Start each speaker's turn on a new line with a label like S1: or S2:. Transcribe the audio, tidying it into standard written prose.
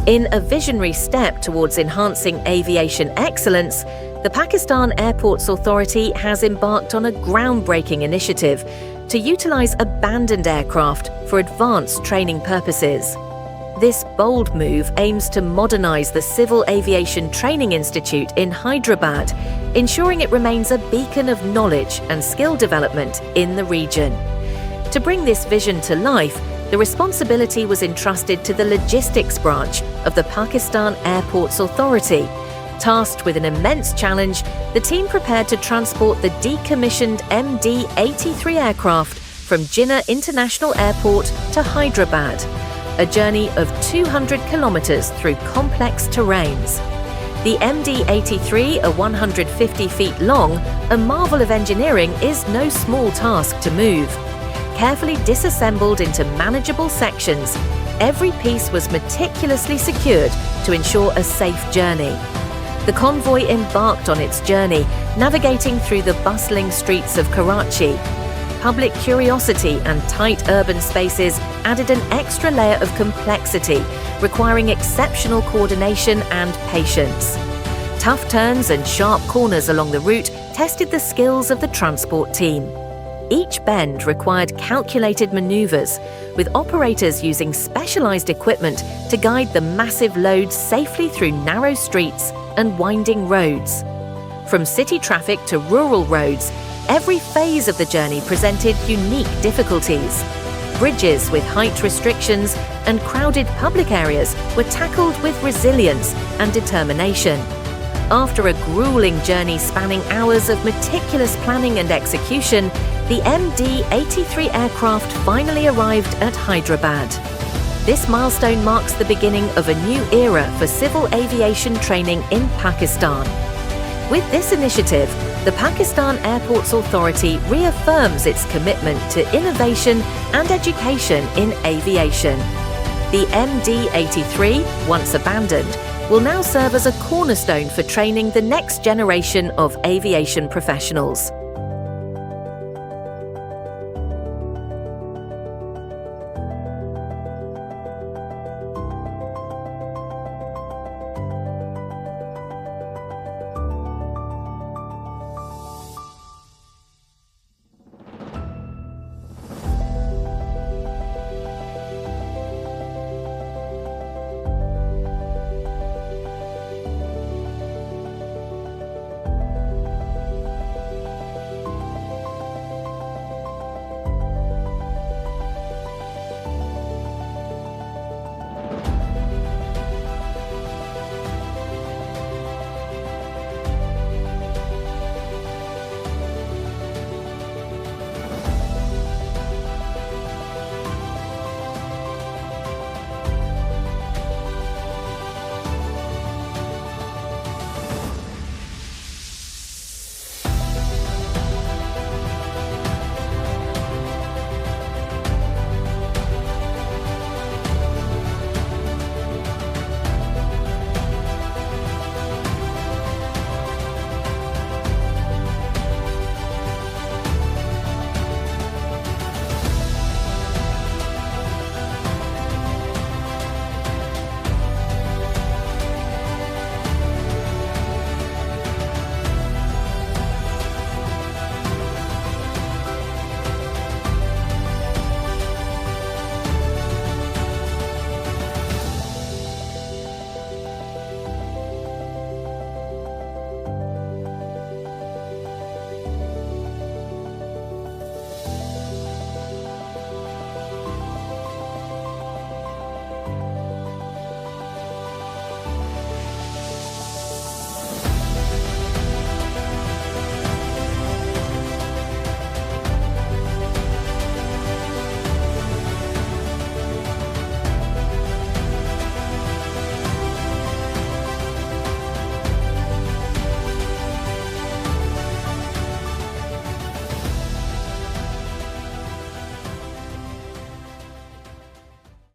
S1: In a visionary step towards enhancing aviation excellence, the Pakistan Airports Authority has embarked on a groundbreaking initiative to utilize abandoned aircraft for advanced training purposes. This bold move aims to modernize the Civil Aviation Training Institute in Hyderabad, ensuring it remains a beacon of knowledge and skill development in the region. To bring this vision to life, the responsibility was entrusted to the logistics branch of the Pakistan Airports Authority. Tasked with an immense challenge, the team prepared to transport the decommissioned MD-83 aircraft from Jinnah International Airport to Hyderabad, a journey of 200 kilometers through complex terrains. The MD-83, a 150 feet long, a marvel of engineering, is no small task to move. Carefully disassembled into manageable sections, every piece was meticulously secured to ensure a safe journey. The convoy embarked on its journey, navigating through the bustling streets of Karachi. Public curiosity and tight urban spaces added an extra layer of complexity, requiring exceptional coordination and patience. Tough turns and sharp corners along the route tested the skills of the transport team. Each bend required calculated maneuvers, with operators using specialized equipment to guide the massive loads safely through narrow streets and winding roads. From city traffic to rural roads, every phase of the journey presented unique difficulties. Bridges with height restrictions and crowded public areas were tackled with resilience and determination. After a grueling journey spanning hours of meticulous planning and execution, the MD-83 aircraft finally arrived at Hyderabad. This milestone marks the beginning of a new era for civil aviation training in Pakistan. With this initiative, the Pakistan Airports Authority reaffirms its commitment to innovation and education in aviation. The MD-83, once abandoned, will now serve as a cornerstone for training the next generation of aviation professionals.